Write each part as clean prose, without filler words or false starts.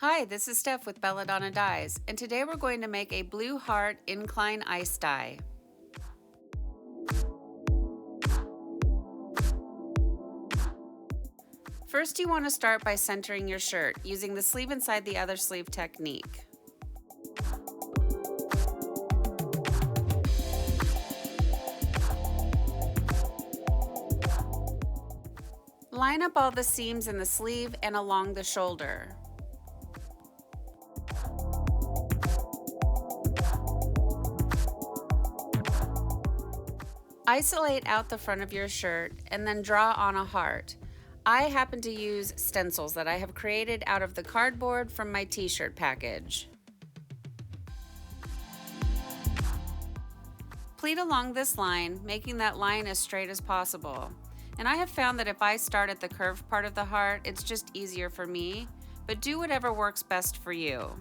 Hi, this is Steph with Belladonna Dyes, and today we're going to make a blue heart incline ice dye. First, you want to start by centering your shirt using the sleeve inside the other sleeve technique. Line up all the seams in the sleeve and along the shoulder. Isolate out the front of your shirt and then draw on a heart. I happen to use stencils that I have created out of the cardboard from my t-shirt package. Pleat along this line, making that line as straight as possible. And I have found that if I start at the curved part of the heart, it's just easier for me, but do whatever works best for you.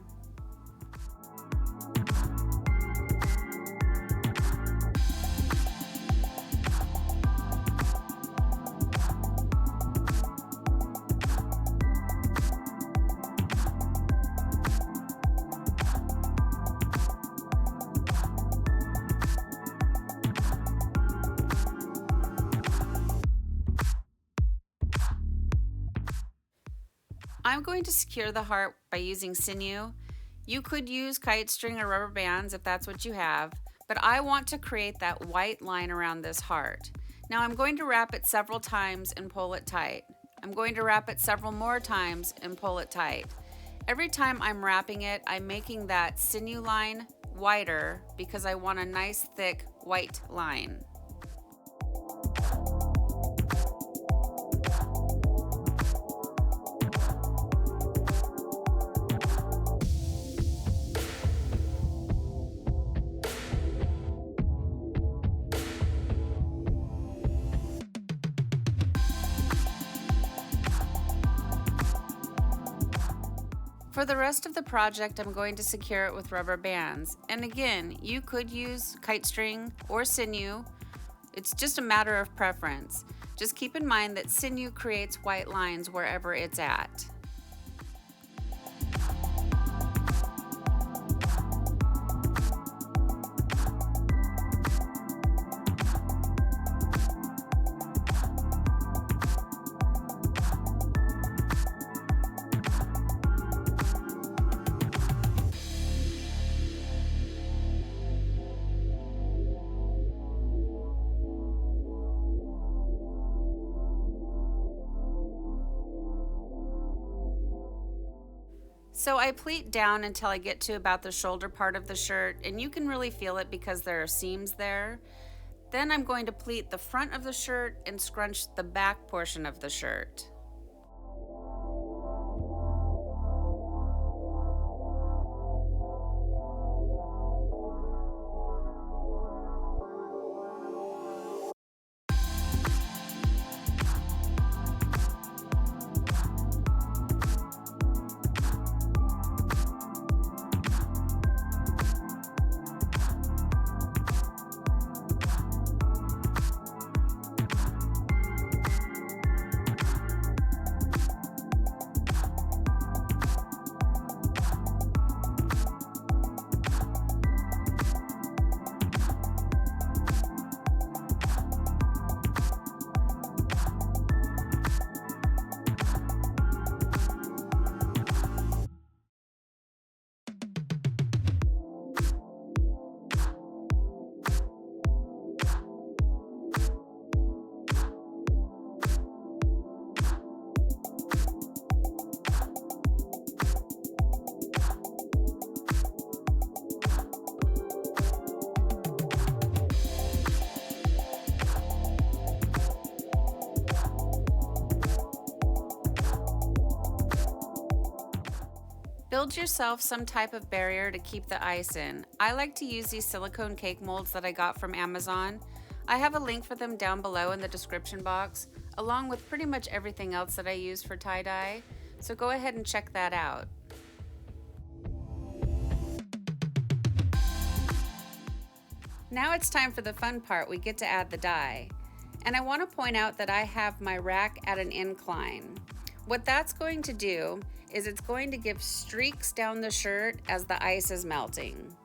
I'm going to secure the heart by using sinew. You could use kite string or rubber bands if that's what you have, but I want to create that white line around this heart. Now I'm going to wrap it several times and pull it tight. I'm going to wrap it several more times and pull it tight. Every time I'm wrapping it, I'm making that sinew line wider because I want a nice thick white line. For the rest of the project, I'm going to secure it with rubber bands. And again, you could use kite string or sinew. It's just a matter of preference. Just keep in mind that sinew creates white lines wherever it's at. So I pleat down until I get to about the shoulder part of the shirt, and you can really feel it because there are seams there. Then I'm going to pleat the front of the shirt and scrunch the back portion of the shirt. Build yourself some type of barrier to keep the ice in. I like to use these silicone cake molds that I got from Amazon. I have a link for them down below in the description box, along with pretty much everything else that I use for tie-dye, so go ahead and check that out. Now it's time for the fun part. We get to add the dye. And I want to point out that I have my rack at an incline. What that's going to do is it's going to give streaks down the shirt as the ice is melting.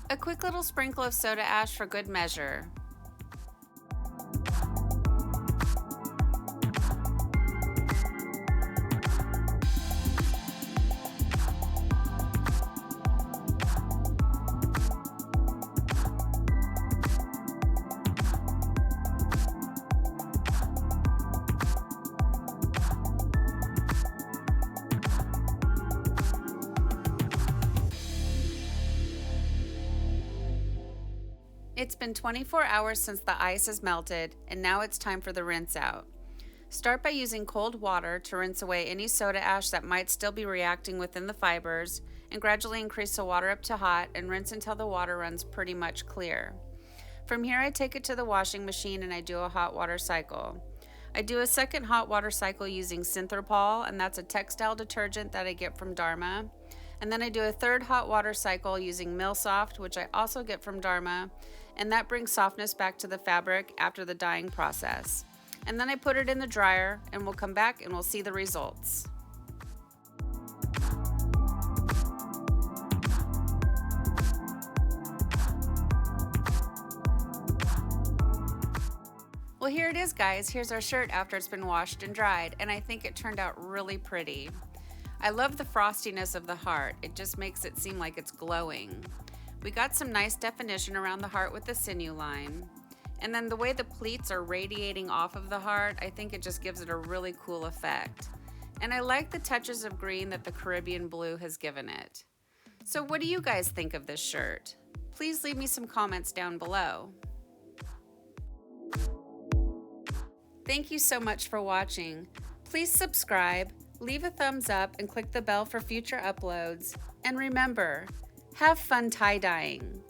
A quick little sprinkle of soda ash for good measure. It's been 24 hours since the ice has melted, and now it's time for the rinse out. Start by using cold water to rinse away any soda ash that might still be reacting within the fibers, and gradually increase the water up to hot and rinse until the water runs pretty much clear. From here, I take it to the washing machine and I do a hot water cycle. I do a second hot water cycle using Synthropol, and that's a textile detergent that I get from Dharma. And then I do a third hot water cycle using Milsoft, which I also get from Dharma, and that brings softness back to the fabric after the dyeing process. And then I put it in the dryer, and we'll come back and we'll see the results. Well, here it is, guys. Here's our shirt after it's been washed and dried, and I think it turned out really pretty. I love the frostiness of the heart. It just makes it seem like it's glowing. We got some nice definition around the heart with the sinew line. And then the way the pleats are radiating off of the heart, I think it just gives it a really cool effect. And I like the touches of green that the Caribbean blue has given it. So what do you guys think of this shirt? Please leave me some comments down below. Thank you so much for watching. Please subscribe, leave a thumbs up, and click the bell for future uploads. And remember, have fun tie-dyeing.